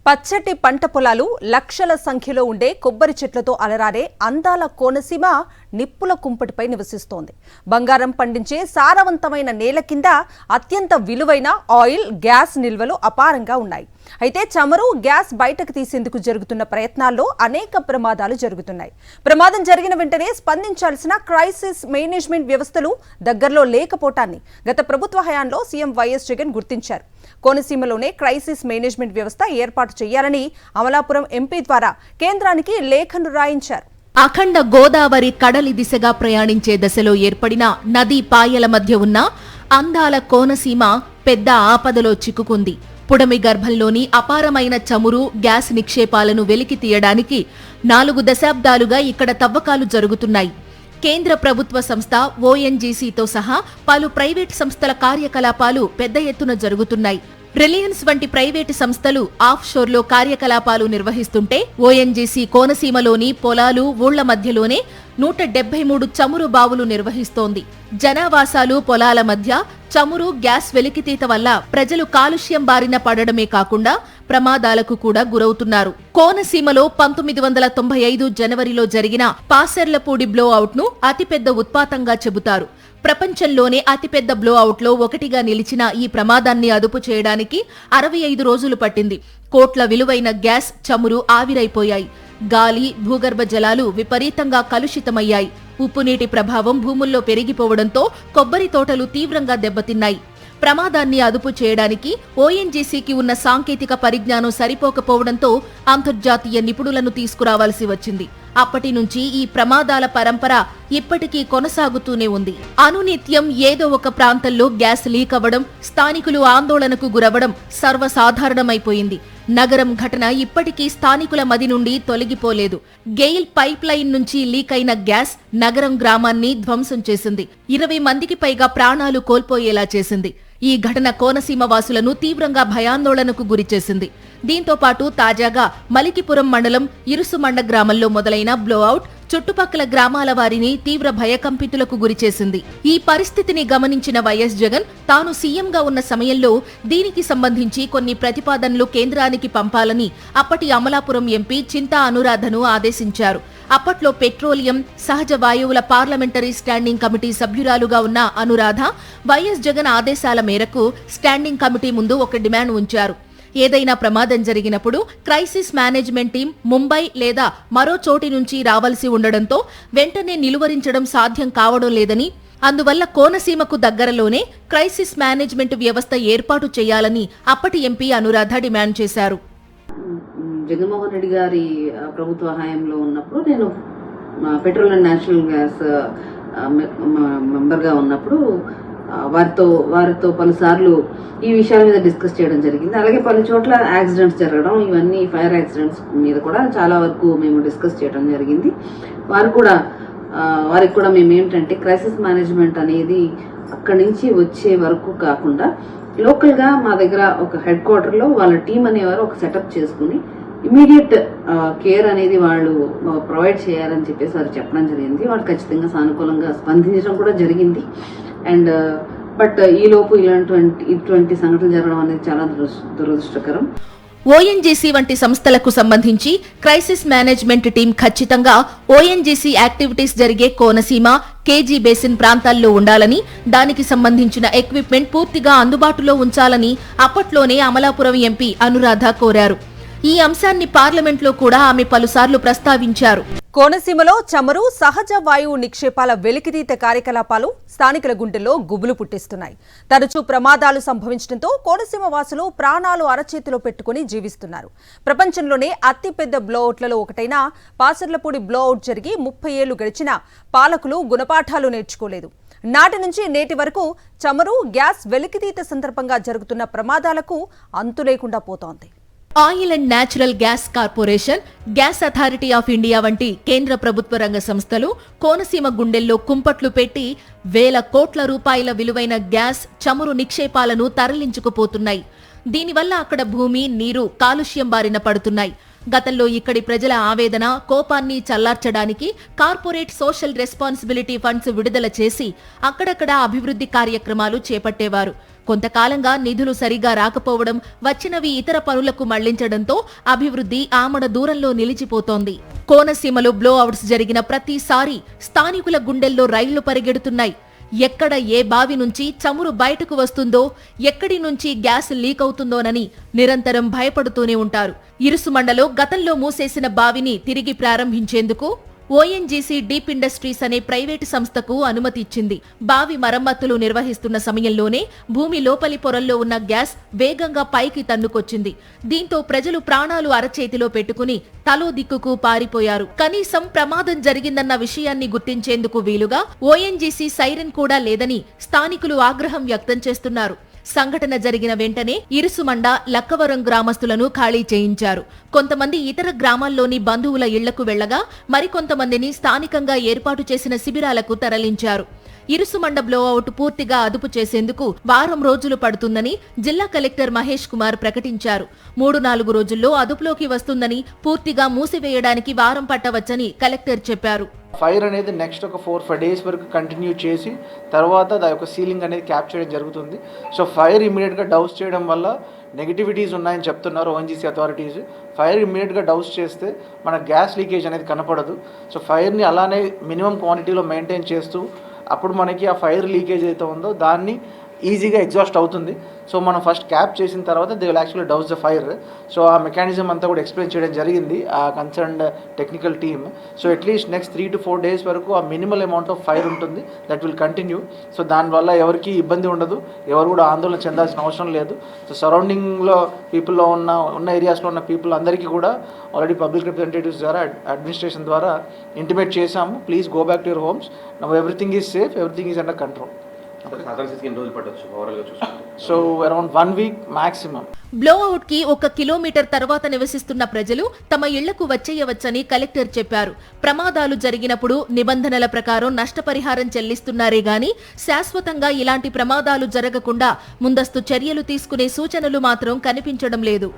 పచ్చటి పంట పొలాలు, లక్షల సంఖ్యలో ఉండే కొబ్బరి చెట్లతో అలరారే అందాల కోనసీమ నిప్పుల కుంపటిపై నివసిస్తోంది. బంగారం పండించే సారవంతమైన నేల కింద అత్యంత విలువైన ఆయిల్, గ్యాస్ నిల్వలు అపారంగా ఉన్నాయి. అయితే చమురు, గ్యాస్ బయటకు తీసేందుకు జరుగుతున్న ప్రయత్నాల్లో అనేక ప్రమాదాలు జరుగుతున్నాయి. ప్రమాదం జరిగిన వెంటనే స్పందించాల్సిన క్రైసిస్ మేనేజ్మెంట్ వ్యవస్థలు దగ్గరలో లేకపోవటాన్ని గత ప్రభుత్వ హయాంలో సీఎం వైఎస్ జగన్ గుర్తించారు. కోనసీమలోనే క్రైసిస్ మేనేజ్మెంట్ వ్యవస్థ ఏర్పాటు చేయాలని అమలాపురం ఎంపీ ద్వారా కేంద్రానికి లేఖను రాయించారు. అఖండ గోదావరి కడలి దిశగా ప్రయాణించే దశలో ఏర్పడిన నదీ పాయల మధ్య ఉన్న అందాల కోనసీమ పెద్ద ఆపదలో చిక్కుకుంది. పుడమి గర్భంలోని అపారమైన చమురు, గ్యాస్ నిక్షేపాలను వెలికి తీయడానికి 4 దశాబ్దాలుగా ఇక్కడ తవ్వకాలు జరుగుతున్నాయి. కేంద్ర ప్రభుత్వ సంస్థ ఓఎన్జీసీతో సహా పలు ప్రైవేటు సంస్థల కార్యకలాపాలు పెద్ద ఎత్తున జరుగుతున్నాయి. రిలయన్స్ వంటి ప్రైవేటు సంస్థలు ఆఫ్ షోర్లో కార్యకలాపాలు నిర్వహిస్తుంటే ఓఎన్జీసీ కోనసీమలోని పొలాలు, ఊళ్ల మధ్యలోనే 173 చమురు బావులు నిర్వహిస్తోంది. జనావాసాలు, పొలాల మధ్య చమురు, గ్యాస్ వెలికితీత వల్ల ప్రజలు కాలుష్యం బారిన పడడమే కాకుండా ప్రమాదాలకు కూడా గురవుతున్నారు. కోనసీమలో 1995 జనవరిలో జరిగిన పాసర్లపూడి బ్లోఅవుట్ ను అతిపెద్ద ఉత్పాతంగా చెబుతారు. ప్రపంచంలోనే అతిపెద్ద బ్లోఅవుట్లో ఒకటిగా నిలిచిన ఈ ప్రమాదాన్ని అదుపు చేయడానికి 65 రోజులు పట్టింది. కోట్ల విలువైన గ్యాస్, చమురు ఆవిరైపోయాయి. గాలి, భూగర్భ జలాలు విపరీతంగా కలుషితమయ్యాయి. ఉప్పునీటి ప్రభావం భూముల్లో పెరిగిపోవడంతో కొబ్బరి తోటలు తీవ్రంగా దెబ్బతిన్నాయి. ప్రమాదాన్ని అదుపు చేయడానికి ఓఎన్జీసీకి ఉన్న సాంకేతిక పరిజ్ఞానం సరిపోకపోవడంతో అంతర్జాతీయ నిపుణులను తీసుకురావాల్సి వచ్చింది. అప్పటి నుంచి ఈ ప్రమాదాల పరంపర ఇప్పటికీ కొనసాగుతూనే ఉంది. అనునిత్యం ఏదో ఒక ప్రాంతంలో గ్యాస్ లీక్ అవ్వడం, స్థానికులు ఆందోళనకు గురవడం సర్వసాధారణమైపోయింది. నగరం ఘటన ఇప్పటికీ స్థానికుల మది నుండి తొలగిపోలేదు. గెయిల్ పైప్ లైన్ నుంచి లీక్ అయిన గ్యాస్ నగరం గ్రామాన్ని ధ్వంసం చేసింది. 20 మందికి పైగా ప్రాణాలు కోల్పోయేలా చేసింది. ఈ ఘటన కోనసీమ వాసులను తీవ్రంగా భయాందోళనకు గురిచేసింది. దీంతో పాటు తాజాగా మలికిపురం మండలం ఇరుసుమండ గ్రామంలో మొదలైన బ్లోఅవుట్ చుట్టుపక్కల గ్రామాల వారిని తీవ్ర భయకంపితులకు గురిచేసింది. ఈ పరిస్థితిని గమనించిన వైఎస్ జగన్ తాను సీఎంగా ఉన్న సమయంలో దీనికి సంబంధించి కొన్ని ప్రతిపాదనలు కేంద్రానికి పంపాలని అప్పటి అమలాపురం ఎంపీ చింతా అనురాధను ఆదేశించారు. అప్పట్లో పెట్రోలియం, సహజ వాయువుల పార్లమెంటరీ స్టాండింగ్ కమిటీ సభ్యురాలుగా ఉన్న అనురాధ వైఎస్ జగన్ ఆదేశాల మేరకు స్టాండింగ్ కమిటీ ముందు ఒక డిమాండ్ ఉంచారు. ఏదైనా ప్రమాదం జరిగినప్పుడు క్రైసిస్ మేనేజ్మెంట్ టీం ముంబై లేదా మరో చోటి నుంచి రావాల్సి ఉండడంతో వెంటనే నిలువరించడం సాధ్యం కావడం లేదని, అందువల్ల కోనసీమకు దగ్గరలోనే క్రైసిస్ మేనేజ్మెంట్ వ్యవస్థ ఏర్పాటు చేయాలని అప్పటి ఎంపీ అనురాధ డిమాండ్ చేశారు. జగన్మోహన్ రెడ్డి గారి ప్రభుత్వ హయాంలో ఉన్నప్పుడు నేను పెట్రోల్ అండ్ నేచురల్ గ్యాస్ మెంబర్గా ఉన్నప్పుడు వారితో పలుసార్లు ఈ విషయాల మీద డిస్కస్ చేయడం జరిగింది. అలాగే పలు చోట్ల యాక్సిడెంట్స్ జరగడం, ఇవన్నీ ఫైర్ యాక్సిడెంట్స్ మీద కూడా చాలా వరకు మేము డిస్కస్ చేయడం జరిగింది. వారికి కూడా మేము ఏంటంటే క్రైసిస్ మేనేజ్మెంట్ అనేది అక్కడి నుంచి వచ్చే వరకు కాకుండా లోకల్ గా మా దగ్గర ఒక హెడ్ క్వార్టర్ లో వాళ్ళ టీం అనేవారు ఒక సెటప్ చేసుకుని ఇమీడియట్ కేర్ అనేది వాళ్ళు ప్రొవైడ్ చేయాలని చెప్పేసి వారు చెప్పడం జరిగింది. వాళ్ళు ఖచ్చితంగా సానుకూలంగా స్పందించడం కూడా జరిగింది. అండ్ బట్ ఈ లోపు ఇటువంటి సంఘటనలు జరగడం అనేది చాలా దురదృష్టకరం. ఓఎన్జీసీ వంటి సంస్థలకు సంబంధించి క్రైసిస్ మేనేజ్మెంట్ టీం ఖచ్చితంగా ఓఎన్జీసీ యాక్టివిటీస్ జరిగే కోనసీమ, కేజీ బేసిన్ ప్రాంతాల్లో ఉండాలని, దానికి సంబంధించిన ఎక్విప్మెంట్ పూర్తిగా అందుబాటులో ఉంచాలని అప్పట్లోనే అమలాపురం ఎంపీ అనురాధ కోరారు. ఈ అంశాన్ని పార్లమెంట్లో కూడా ఆమె పలుసార్లు ప్రస్తావించారు. కోనసీమలో చమురు, సహజ వాయువు నిక్షేపాల వెలికితీత కార్యకలాపాలు స్థానికుల గుండెల్లో గుబులు పుట్టిస్తున్నాయి. తరచూ ప్రమాదాలు సంభవించడంతో కోనసీమ వాసులు ప్రాణాలు అరచేతిలో పెట్టుకుని జీవిస్తున్నారు. ప్రపంచంలోనే అతిపెద్ద బ్లోఅవుట్లలో ఒకటైన పాసర్లపూడి బ్లోఅవుట్ జరిగి 30 ఏళ్లు గడిచినా పాలకులు గుణపాఠాలు నేర్చుకోలేదు. నాటి నుంచి నేటి వరకు చమురు, గ్యాస్ వెలికితీత సందర్భంగా జరుగుతున్న ప్రమాదాలకు అంతు లేకుండా పోతోంది. Oil and natural gas corporation, gas authority of India వంటి కేంద్ర ప్రభుత్వ రంగ సంస్థలు కోనసీమ గుండెల్లో కుంపట్లు పెట్టి వేల కోట్ల రూపాయల విలువైన గ్యాస్, చమురు నిక్షేపాలను తరలించుకుపోతున్నాయి. దీనివల్ల అక్కడ భూమి, నీరు కాలుష్యం బారిన పడుతున్నాయి. గతంలో ఇక్కడి ప్రజల ఆవేదన, కోపాన్ని చల్లార్చడానికి కార్పొరేట్ సోషల్ రెస్పాన్సిబిలిటీ ఫండ్స్ విడుదల చేసి అక్కడక్కడ అభివృద్ధి కార్యక్రమాలు చేపట్టేవారు. కొంతకాలంగా నిధులు సరిగా రాకపోవడం, వచ్చినవి ఇతర పనులకు మళ్లించడంతో అభివృద్ధి ఆమడ దూరంలో నిలిచిపోతోంది. కోనసీమలో బ్లోఅవుట్స్ జరిగిన ప్రతిసారి స్థానికుల గుండెల్లో రైళ్లు పరిగెడుతున్నాయి. ఎక్కడ ఏ బావి నుంచి చమురు బయటకు వస్తుందో, ఎక్కడి నుంచి గ్యాస్ లీక్ అవుతుందోనని నిరంతరం భయపడుతూనే ఉంటారు. ఇరుసుమండలో గతంలో మూసేసిన బావిని తిరిగి ప్రారంభించేందుకు ఓఎన్జీసీ డీప్ ఇండస్ట్రీస్ అనే ప్రైవేటు సంస్థకు అనుమతి ఇచ్చింది. బావి మరమ్మతులు నిర్వహిస్తున్న సమయంలోనే భూమి లోపలి పొరల్లో ఉన్న గ్యాస్ వేగంగా పైకి తన్నుకొచ్చింది. దీంతో ప్రజలు ప్రాణాలు అరచేతిలో పెట్టుకుని తలో దిక్కుకు పారిపోయారు. కనీసం ప్రమాదం జరిగిందన్న విషయాన్ని గుర్తించేందుకు వీలుగా ఓఎన్జీసీ సైరన్ కూడా లేదని స్థానికులు ఆగ్రహం వ్యక్తం చేస్తున్నారు. సంఘటన జరిగిన వెంటనే ఇరుసుమండ, లక్కవరం గ్రామస్తులను ఖాళీ చేయించారు. కొంతమంది ఇతర గ్రామాల్లోని బంధువుల ఇళ్లకు వెళ్లగా మరికొంతమందిని స్థానికంగా ఏర్పాటు చేసిన శిబిరాలకు తరలించారు. ఇరుసుమండ బ్లోఅవుట్ పూర్తిగా అదుపు చేసేందుకు వారం రోజులు పడుతుందని జిల్లా కలెక్టర్ మహేష్ కుమార్ ప్రకటించారు. 3-4 రోజుల్లో అదుపులోకి వస్తుందని, పూర్తిగా మూసివేయడానికి వారం పట్టవచ్చని కలెక్టర్ చెప్పారు. ఫైర్ అనేది నెక్స్ట్ ఒక 4-5 డేస్ వరకు కంటిన్యూ చేసి తర్వాత దాని యొక్క సీలింగ్ అనేది క్యాప్ చేయడం జరుగుతుంది. సో ఫైర్ ఇమీడియట్గా డౌస్ చేయడం వల్ల నెగిటివిటీస్ ఉన్నాయని చెప్తున్నారు ఓఎన్జీసీ అథారిటీస్. ఫైర్ ఇమీడియట్గా డౌస్ చేస్తే మన గ్యాస్ లీకేజ్ అనేది కనపడదు. సో ఫైర్ని అలానే మినిమం క్వాంటిటీలో మెయింటైన్ చేస్తూ అప్పుడు మనకి ఆ ఫైర్ లీకేజ్ అయితే ఉందో దాన్ని ఈజీగా ఎగ్జాస్ట్ అవుతుంది. సో మనం ఫస్ట్ క్యాప్ చేసిన తర్వాత they will actually douse the fire. So ఆ మెకానిజం అంతా కూడా ఎక్స్ప్లెయిన్ చేయడం జరిగింది ఆ concerned technical team. So at least next 3-4 days వరకు ఆ మినిమల్ అమౌంట్ ఆఫ్ ఫైర్ ఉంటుంది, దట్ విల్ కంటిన్యూ. సో దానివల్ల ఎవరికి ఇబ్బంది ఉండదు, ఎవరు కూడా ఆందోళన చెందాల్సిన అవసరం లేదు. సో సరౌండింగ్లో పీపుల్లో ఉన్న ఏరియాస్లో ఉన్న పీపుల్ అందరికీ కూడా ఆల్రెడీ పబ్లిక్ రిప్రజెంటేటివ్స్ ద్వారా అడ్మినిస్ట్రేషన్ ద్వారా ఇంటిమేట్ చేశాము, please go back to your homes, now everything is safe, everything is under control. So around 1 week maximum. Blowout కి 1 కిలోమీటర్ తర్వాత నివసిస్తున్న ప్రజలు తమ ఇళ్లకు వచ్చేయవచ్చని కలెక్టర్ చెప్పారు. ప్రమాదాలు జరిగినప్పుడు నిబంధనల ప్రకారం నష్టపరిహారం చెల్లిస్తున్నారే గాని శాశ్వతంగా ఇలాంటి ప్రమాదాలు జరగకుండా ముందస్తు చర్యలు తీసుకునే సూచనలు మాత్రం కనిపించడం లేదు.